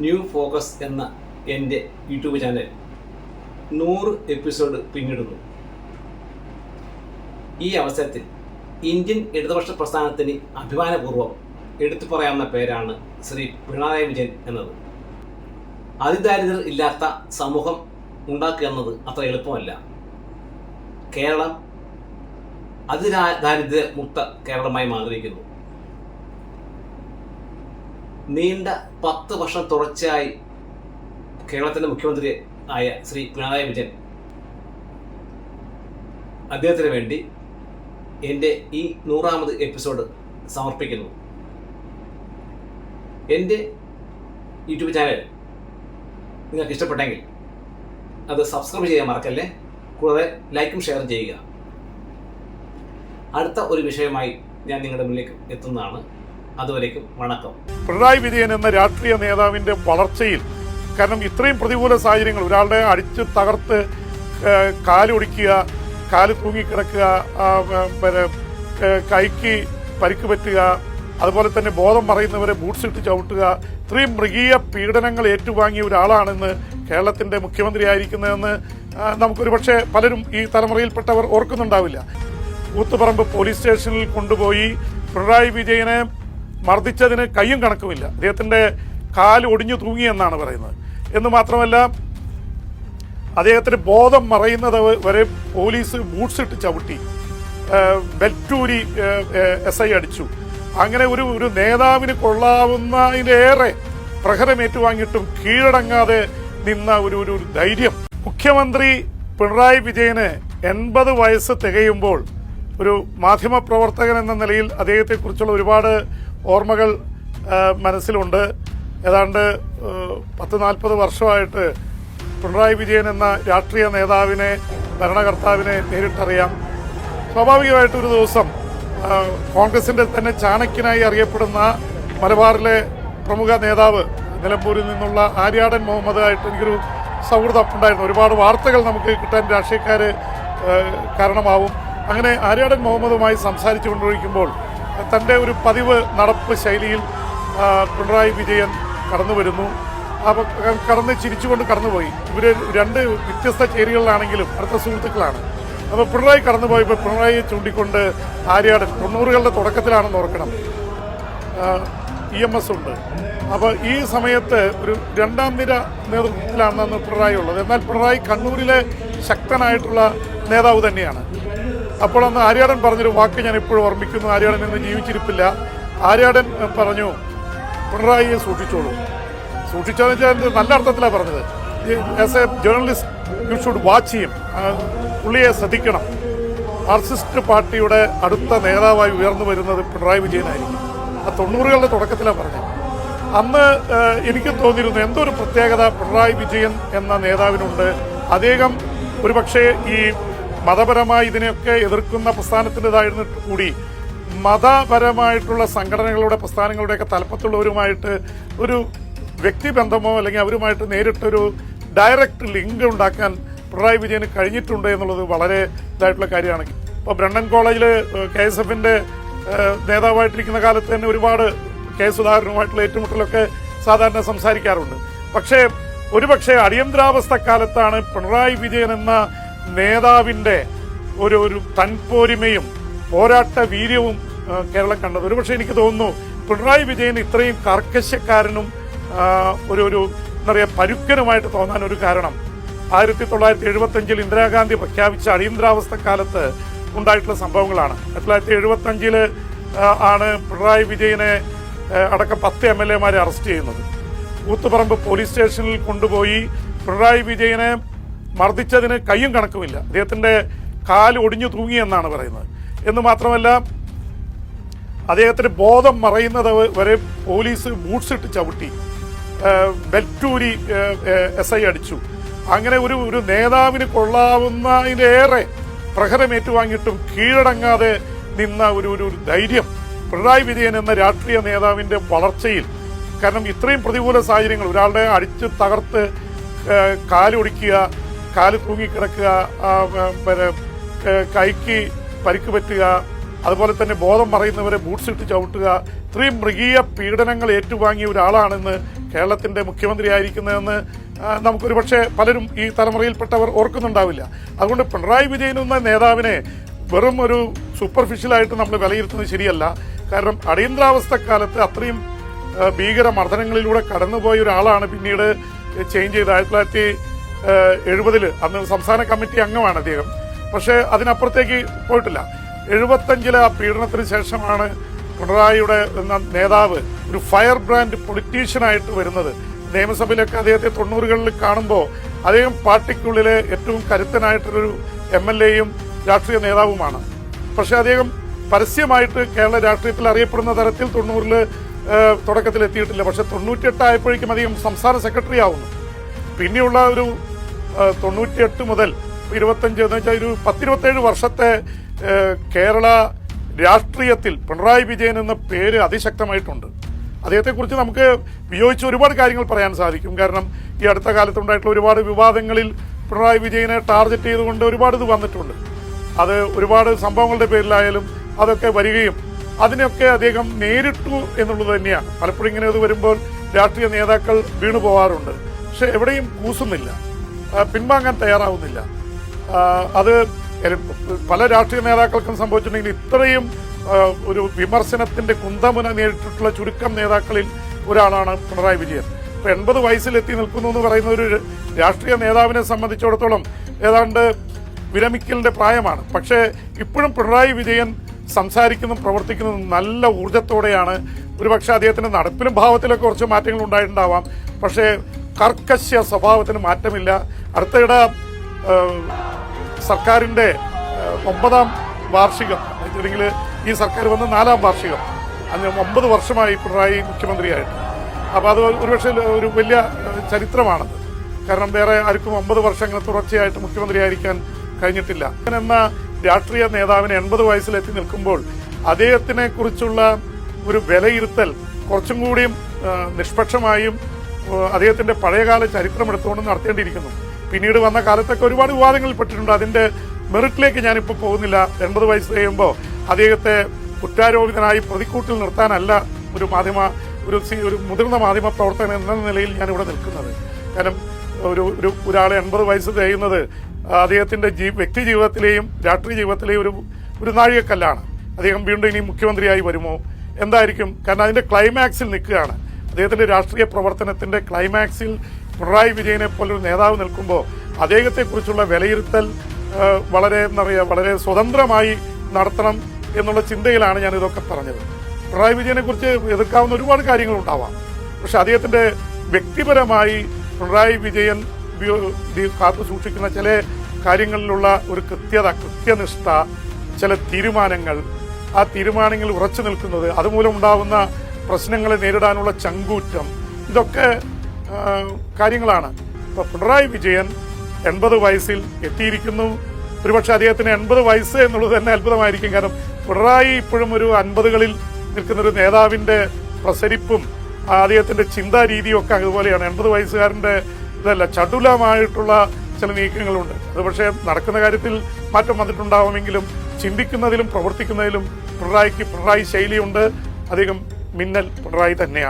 New focus എന്ന എൻ്റെ YouTube channel 100 episode പിന്നിടുന്നു. ഈ അവസരത്തിൽ ഇന്ത്യൻ ഇടതുപക്ഷ പ്രസ്ഥാനത്തിന് അഭിമാനപൂർവ്വം എടുത്തു പറയാവുന്ന പേരാണ് ശ്രീ പിണറായി വിജയൻ എന്നത്. അതിദാരിദ്ര്യർ ഇല്ലാത്ത സമൂഹം ഉണ്ടാക്കുക എന്നത് അത്ര എളുപ്പമല്ല. കേരളം അതിദാരിദ്ര്യ മുക്ത കേരളമായി മാറിയിരിക്കുന്നു. നീണ്ട 10 വർഷം തുടർച്ചയായി കേരളത്തിൻ്റെ മുഖ്യമന്ത്രി ആയ ശ്രീ പിണറായി വിജയൻ, അദ്ദേഹത്തിന് വേണ്ടി എൻ്റെ ഈ 100ാമത് എപ്പിസോഡ് സമർപ്പിക്കുന്നു. എൻ്റെ യൂട്യൂബ് ചാനൽ നിങ്ങൾക്ക് ഇഷ്ടപ്പെട്ടെങ്കിൽ അത് സബ്സ്ക്രൈബ് ചെയ്യാൻ മറക്കല്ലേ. കൂടാതെ ലൈക്കും ഷെയറും ചെയ്യുക. അടുത്ത ഒരു വിഷയമായി ഞാൻ നിങ്ങളുടെ മുന്നിലേക്ക് എത്തുന്നതാണ്. അതുവരേക്കും വണക്കം. പിണറായി വിജയൻ എന്ന രാഷ്ട്രീയ നേതാവിൻ്റെ വളർച്ചയിൽ, കാരണം ഇത്രയും പ്രതികൂല സാഹചര്യങ്ങൾ, ഒരാളുടെ അടിച്ച് തകർത്ത് കാലൊടിക്കുക, കാല് തൂങ്ങിക്കിടക്കുക, കൈക്ക് പരിക്ക് പറ്റുക, അതുപോലെ തന്നെ ബോധം മറയുന്നവരെ ബൂട്ട്സ് ഇട്ട് ചവിട്ടുക, ഇത്രയും മൃഗീയ പീഡനങ്ങൾ ഏറ്റുവാങ്ങിയ ഒരാളാണെന്ന് കേരളത്തിൻ്റെ മുഖ്യമന്ത്രി ആയിരിക്കുന്നതെന്ന് നമുക്കൊരു പക്ഷേ പലരും ഈ തലമുറയിൽപ്പെട്ടവർ ഓർക്കുന്നുണ്ടാവില്ല. കൂത്തുപറമ്പ് പോലീസ് സ്റ്റേഷനിൽ കൊണ്ടുപോയി പിണറായി വിജയനെ മർദ്ദിച്ചതിന് കയ്യും കണക്കുമില്ല. അദ്ദേഹത്തിൻ്റെ കാല് ഒടിഞ്ഞു തൂങ്ങിയെന്നാണ് പറയുന്നത്. എന്ന് മാത്രമല്ല, അദ്ദേഹത്തിന് ബോധം മറയുന്നത് വരെ പോലീസ് ബൂട്ട്സ് ഇട്ട് ചവിട്ടി, ബെൽറ്റൂരി SI അടിച്ചു. അങ്ങനെ ഒരു നേതാവിന് കൊള്ളാവുന്നതിലേറെ പ്രഹരമേറ്റുവാങ്ങിയിട്ടും കീഴടങ്ങാതെ നിന്ന ഒരു ധൈര്യം. മുഖ്യമന്ത്രി പിണറായി വിജയന് 80 വയസ്സ് തികയുമ്പോൾ ഒരു മാധ്യമപ്രവർത്തകൻ എന്ന നിലയിൽ അദ്ദേഹത്തെക്കുറിച്ചുള്ള ഒരുപാട് ഓർമ്മകൾ മനസ്സിലുണ്ട്. ഏതാണ്ട് 10-40 വർഷമായിട്ട് പിണറായി വിജയൻ എന്ന രാഷ്ട്രീയ നേതാവിനെ, ഭരണകർത്താവിനെ നേരിട്ടറിയാം. സ്വാഭാവികമായിട്ടൊരു ദിവസം കോൺഗ്രസിൻ്റെ തന്നെ ചാണക്യനായി അറിയപ്പെടുന്ന മലബാറിലെ പ്രമുഖ നേതാവ്, നിലമ്പൂരിൽ നിന്നുള്ള ആര്യാടൻ മുഹമ്മദായിട്ട് എനിക്കൊരു സൗഹൃദം ഉണ്ടായിരുന്നു. ഒരുപാട് വാർത്തകൾ നമുക്ക് കിട്ടാൻ രാഷ്ട്രീയക്കാർ കാരണമാവും. അങ്ങനെ ആര്യാടൻ മുഹമ്മദുമായി സംസാരിച്ചു കൊണ്ടിരിക്കുമ്പോൾ തൻ്റെ ഒരു പതിവ് നടപ്പ് ശൈലിയിൽ പിണറായി വിജയൻ കടന്നു വരുന്നു. അപ്പോൾ കടന്ന് ചിരിച്ചുകൊണ്ട് കടന്നുപോയി. ഇവർ 2 വ്യത്യസ്ത ചേരികളിലാണെങ്കിലും അടുത്ത സുഹൃത്തുക്കളാണ്. അപ്പോൾ പിണറായി കടന്നുപോയപ്പോൾ പിണറായിയെ ചൂണ്ടിക്കൊണ്ട് ആര്യാടൻ, 90കളുടെ തുടക്കത്തിലാണെന്ന് ഓർക്കണം, EMS ഉണ്ട്. അപ്പോൾ ഈ സമയത്ത് ഒരു 2ാം നിര നേതൃത്വത്തിലാണെന്ന് പിണറായി ഉള്ളത്. എന്നാൽ പിണറായി കണ്ണൂരിലെ ശക്തനായിട്ടുള്ള നേതാവ് തന്നെയാണ്. അപ്പോൾ അന്ന് ആര്യാടൻ പറഞ്ഞൊരു വാക്ക് ഞാൻ ഇപ്പോഴും ഓർമ്മിക്കുന്നു. ആര്യാടൻ ഇന്ന് ജീവിച്ചിരിപ്പില്ല. ആര്യാടൻ പറഞ്ഞു, പിണറായിയെ സൂക്ഷിച്ചോളൂ. സൂക്ഷിച്ചതെന്ന് വെച്ചാൽ നല്ല അർത്ഥത്തിലാണ് പറഞ്ഞത്. As A journalist you should watch ചെയ്യും, പുള്ളിയെ ശ്രദ്ധിക്കണം. മാർക്സിസ്റ്റ് പാർട്ടിയുടെ അടുത്ത നേതാവായി ഉയർന്നു വരുന്നത് പിണറായി വിജയനായിരിക്കും. ആ 90കളുടെ തുടക്കത്തിലാണ് പറഞ്ഞത്. അന്ന് എനിക്ക് തോന്നിയിരുന്നു എന്തോ ഒരു പ്രത്യേകത പിണറായി വിജയൻ എന്ന നേതാവിനുണ്ട്. അദ്ദേഹം ഒരുപക്ഷെ ഈ മതപരമായി ഇതിനെയൊക്കെ എതിർക്കുന്ന പ്രസ്ഥാനത്തിൻ്റെതായിരുന്നിട്ട് കൂടി മതപരമായിട്ടുള്ള സംഘടനകളുടെ, പ്രസ്ഥാനങ്ങളുടെയൊക്കെ തലപ്പത്തുള്ളവരുമായിട്ട് ഒരു വ്യക്തിബന്ധമോ അല്ലെങ്കിൽ അവരുമായിട്ട് നേരിട്ടൊരു ഡയറക്റ്റ് ലിങ്ക് ഉണ്ടാക്കാൻ പിണറായി വിജയന് കഴിഞ്ഞിട്ടുണ്ട് എന്നുള്ളത് വളരെ ഇതായിട്ടുള്ള കാര്യമാണ്. ഇപ്പോൾ ബ്രണ്ണൻ കോളേജിൽ KSFൻ്റെ നേതാവായിട്ടിരിക്കുന്ന കാലത്ത് തന്നെ ഒരുപാട് സുധാകരനുമായിട്ടുള്ള ഏറ്റുമുട്ടലൊക്കെ സാധാരണ സംസാരിക്കാറുണ്ട്. പക്ഷേ ഒരുപക്ഷെ അടിയന്തരാവസ്ഥ കാലത്താണ് പിണറായി വിജയൻ എന്ന നേതാവിൻ്റെ ഒരു തൻപോരിമയും പോരാട്ട വീര്യവും കേരളം കണ്ടത്. ഒരുപക്ഷെ എനിക്ക് തോന്നുന്നു പിണറായി വിജയൻ ഇത്രയും കർക്കശക്കാരനും ഒരു എന്താ പറയുക പരുക്കനുമായിട്ട് തോന്നാൻ ഒരു കാരണം 1975 ഇന്ദിരാഗാന്ധി പ്രഖ്യാപിച്ച അടിയന്തരാവസ്ഥ കാലത്ത് ഉണ്ടായിട്ടുള്ള സംഭവങ്ങളാണ്. 1975 ആണ് പിണറായി വിജയനെ അടക്കം 10 MLA-മാരെ അറസ്റ്റ് ചെയ്യുന്നത്. കൂത്തുപറമ്പ് പോലീസ് സ്റ്റേഷനിൽ കൊണ്ടുപോയി പിണറായി വിജയനെ മർദ്ദിച്ചതിന് കയ്യും കണക്കുമില്ല. അദ്ദേഹത്തിൻ്റെ കാല് ഒടിഞ്ഞു തൂങ്ങിയെന്നാണ് പറയുന്നത്. എന്ന് മാത്രമല്ല, അദ്ദേഹത്തിന് ബോധം മറയുന്നത് വരെ പോലീസ് ബൂട്ട്സ് ഇട്ട് ചവിട്ടി, ബെൽറ്റൂരി SI അടിച്ചു. അങ്ങനെ ഒരു നേതാവിന് കൊള്ളാവുന്നതിലേറെ പ്രഹരമേറ്റുവാങ്ങിയിട്ടും കീഴടങ്ങാതെ നിന്ന ഒരു ധൈര്യം പിണറായി വിജയൻ എന്ന രാഷ്ട്രീയ നേതാവിൻ്റെ വളർച്ചയിൽ, കാരണം ഇത്രയും പ്രതികൂല സാഹചര്യങ്ങൾ, ഒരാളുടെ അടിച്ച് തകർത്ത് കാലൊടിക്കുക, കാല് തൂങ്ങിക്കിടക്കുക, കൈക്ക് പരിക്ക് പറ്റുക, അതുപോലെ തന്നെ ബോധം മറയുന്നവരെ ബൂട്ട്സ് ഇട്ട് ചവിട്ടുക, ഇത്രയും മൃഗീയ പീഡനങ്ങൾ ഏറ്റുവാങ്ങിയ ഒരാളാണെന്ന് കേരളത്തിൻ്റെ മുഖ്യമന്ത്രിയായിരിക്കുന്നതെന്ന് നമുക്കൊരു പക്ഷേ പലരും ഈ തലമുറയിൽപ്പെട്ടവർ ഓർക്കുന്നുണ്ടാവില്ല. അതുകൊണ്ട് പിണറായി വിജയൻ എന്ന നേതാവിനെ വെറും ഒരു സൂപ്പർഫിഷ്യലായിട്ട് നമ്മൾ വിലയിരുത്തുന്നത് ശരിയല്ല. കാരണം അടിയന്തരാവസ്ഥക്കാലത്ത് അത്രയും ഭീകര മർദ്ദനങ്ങളിലൂടെ കടന്നുപോയ ഒരാളാണ്. പിന്നീട് ചേഞ്ച് ചെയ്ത് 1970 അന്ന് സംസ്ഥാന കമ്മിറ്റി അംഗമാണ് അദ്ദേഹം. പക്ഷേ അതിനപ്പുറത്തേക്ക് പോയിട്ടില്ല. 75 ആ പീഡനത്തിന് ശേഷമാണ് പിണറായിയുടെ എന്ന നേതാവ് ഒരു ഫയർ ബ്രാൻഡ് പൊളിറ്റീഷ്യനായിട്ട് വരുന്നത്. നിയമസഭയിലൊക്കെ അദ്ദേഹത്തെ 90കളിൽ കാണുമ്പോൾ അദ്ദേഹം പാർട്ടിക്കുള്ളിലെ ഏറ്റവും കരുത്തനായിട്ടൊരു MLA-യും രാഷ്ട്രീയ നേതാവുമാണ്. പക്ഷെ അദ്ദേഹം പരസ്യമായിട്ട് കേരള രാഷ്ട്രീയത്തിൽ അറിയപ്പെടുന്ന തരത്തിൽ 90ൽ തുടക്കത്തിൽ എത്തിയിട്ടില്ല. പക്ഷെ 98 ആയപ്പോഴേക്കും അദ്ദേഹം സംസ്ഥാന സെക്രട്ടറി ആവുന്നു. പിന്നെയുള്ള ഒരു 98 മുതൽ 25 എന്ന് വെച്ചാൽ ഒരു 10-27 വർഷത്തെ കേരള രാഷ്ട്രീയത്തിൽ പിണറായി വിജയൻ എന്ന പേര് അതിശക്തമായിട്ടുണ്ട്. അദ്ദേഹത്തെക്കുറിച്ച് നമുക്ക് വിയോജിച്ച് ഒരുപാട് കാര്യങ്ങൾ പറയാൻ സാധിക്കും. കാരണം ഈ അടുത്ത കാലത്തുണ്ടായിട്ടുള്ള ഒരുപാട് വിവാദങ്ങളിൽ പിണറായി വിജയനെ ടാർഗറ്റ് ചെയ്തുകൊണ്ട് ഒരുപാട് ഇത് വന്നിട്ടുണ്ട്. അത് ഒരുപാട് സംഭവങ്ങളുടെ പേരിലായാലും അതൊക്കെ വരികയും അതിനൊക്കെ അദ്ദേഹം നേരിട്ടു എന്നുള്ളത് തന്നെയാണ്. പലപ്പോഴും ഇങ്ങനെ ഇത് വരുമ്പോൾ രാഷ്ട്രീയ നേതാക്കൾ വീണു പോകാറുണ്ട്. പക്ഷെ എവിടെയും കൂസുന്നില്ല, പിൻവാങ്ങാൻ തയ്യാറാവുന്നില്ല. അത് പല രാഷ്ട്രീയ നേതാക്കൾക്കും സംഭവിച്ചിട്ടുണ്ടെങ്കിൽ ഇത്രയും ഒരു വിമർശനത്തിന്റെ കുന്തമുന നേരിട്ടിട്ടുള്ള ചുരുക്കം നേതാക്കളിൽ ഒരാളാണ് പിണറായി വിജയൻ. ഇപ്പൊ 80 വയസ്സിലെത്തി നിൽക്കുന്നു എന്ന് പറയുന്ന ഒരു രാഷ്ട്രീയ നേതാവിനെ സംബന്ധിച്ചിടത്തോളം ഏതാണ്ട് വിരമിക്കലിന്റെ പ്രായമാണ്. പക്ഷേ ഇപ്പോഴും പിണറായി വിജയൻ സംസാരിക്കുന്നതും പ്രവർത്തിക്കുന്നതും നല്ല ഊർജത്തോടെയാണ്. ഒരുപക്ഷെ അദ്ദേഹത്തിന്റെ നടപ്പിലും ഭാവത്തിലൊക്കെ കുറച്ച് മാറ്റങ്ങൾ ഉണ്ടായിട്ടുണ്ടാവാം. പക്ഷേ കർക്കശ സ്വഭാവത്തിന് മാറ്റമില്ല. അടുത്തിടെ സർക്കാരിൻ്റെ 9ാം വാർഷികം, അല്ലെങ്കിൽ ഈ സർക്കാർ വന്ന് 4ാം വാർഷികം, അന്ന് 9 വർഷമായി പിണറായി മുഖ്യമന്ത്രിയായിട്ട്. അപ്പോൾ അത് ഒരുപക്ഷെ ഒരു വലിയ ചരിത്രമാണത്. കാരണം വേറെ ആർക്കും 9 വർഷങ്ങൾ തുടർച്ചയായിട്ട് മുഖ്യമന്ത്രിയായിരിക്കാൻ കഴിഞ്ഞിട്ടില്ല. എന്ന രാഷ്ട്രീയ നേതാവിന് 80 വയസ്സിലെത്തി നിൽക്കുമ്പോൾ അദ്ദേഹത്തിനെ കുറിച്ചുള്ള ഒരു വിലയിരുത്തൽ കുറച്ചും കൂടിയും നിഷ്പക്ഷമായും അദ്ദേഹത്തിന്റെ പഴയകാല ചരിത്രം എടുത്തുകൊണ്ട് നടത്തേണ്ടിയിരിക്കുന്നു. പിന്നീട് വന്ന കാലത്തൊക്കെ ഒരുപാട് വിവാദങ്ങളിൽ പെട്ടിട്ടുണ്ട്. അതിന്റെ മെറിറ്റിലേക്ക് ഞാനിപ്പോൾ പോകുന്നില്ല. 80 വയസ്സ് കഴിയുമ്പോൾ അദ്ദേഹത്തെ കുറ്റാരോപിതനായി പ്രതിക്കൂട്ടിൽ നിർത്താനല്ല ഒരു മുതിർന്ന മാധ്യമ പ്രവർത്തകൻ എന്ന നിലയിൽ ഞാനിവിടെ നിൽക്കുന്നത്. കാരണം ഒരാളെ 80 വയസ്സ് കഴിയുന്നത് അദ്ദേഹത്തിന്റെ വ്യക്തി ജീവിതത്തിലെയും രാഷ്ട്രീയ ജീവിതത്തിലെയും ഒരു നാഴികക്കല്ലാണ്. അദ്ദേഹം വീണ്ടും ഇനി മുഖ്യമന്ത്രിയായി വരുമോ, എന്തായിരിക്കും? കാരണം അതിന്റെ ക്ലൈമാക്സിൽ നിൽക്കുകയാണ്. അദ്ദേഹത്തിന്റെ രാഷ്ട്രീയ പ്രവർത്തനത്തിന്റെ ക്ലൈമാക്സിൽ പിണറായി വിജയനെ പോലൊരു നേതാവ് നിൽക്കുമ്പോൾ അദ്ദേഹത്തെക്കുറിച്ചുള്ള വിലയിരുത്തൽ വളരെ സ്വതന്ത്രമായി നടത്തണം എന്നുള്ള ചിന്തയിലാണ് ഞാൻ ഇതൊക്കെ പറഞ്ഞത്. പിണറായി വിജയനെ കുറിച്ച് എതിർക്കാവുന്ന ഒരുപാട് കാര്യങ്ങളുണ്ടാവാം. പക്ഷെ അദ്ദേഹത്തിന്റെ വ്യക്തിപരമായി പിണറായി വിജയൻ കാത്തു സൂക്ഷിക്കുന്ന ചില കാര്യങ്ങളിലുള്ള ഒരു കൃത്യനിഷ്ഠ, ചില തീരുമാനങ്ങൾ, ആ തീരുമാനങ്ങൾ ഉറച്ചു നിൽക്കുന്നത്, അതുമൂലം ഉണ്ടാവുന്ന പ്രശ്നങ്ങളെ നേരിടാനുള്ള ചങ്കൂറ്റം, ഇതൊക്കെ കാര്യങ്ങളാണ്. ഇപ്പൊ പിണറായി വിജയൻ 80 വയസ്സിൽ എത്തിയിരിക്കുന്നു. ഒരുപക്ഷെ അദ്ദേഹത്തിന് 80 വയസ്സ് എന്നുള്ളത് തന്നെ അത്ഭുതമായിരിക്കും. കാരണം പിണറായി ഇപ്പോഴും ഒരു 50കളിൽ നിൽക്കുന്ന ഒരു നേതാവിന്റെ പ്രസരിപ്പും അദ്ദേഹത്തിന്റെ ചിന്താ രീതിയും ഒക്കെ അതുപോലെയാണ്. 80 വയസ്സുകാരന്റെ ഇതല്ല, ചടുലമായിട്ടുള്ള ചില നീക്കങ്ങളുണ്ട്. അത് പക്ഷേ നടക്കുന്ന കാര്യത്തിൽ മാറ്റം വന്നിട്ടുണ്ടാവുമെങ്കിലും ചിന്തിക്കുന്നതിലും പ്രവർത്തിക്കുന്നതിലും പിണറായി ശൈലിയുണ്ട്. അധികം മിന്നൽ പിണറായി തന്നെയാണ്.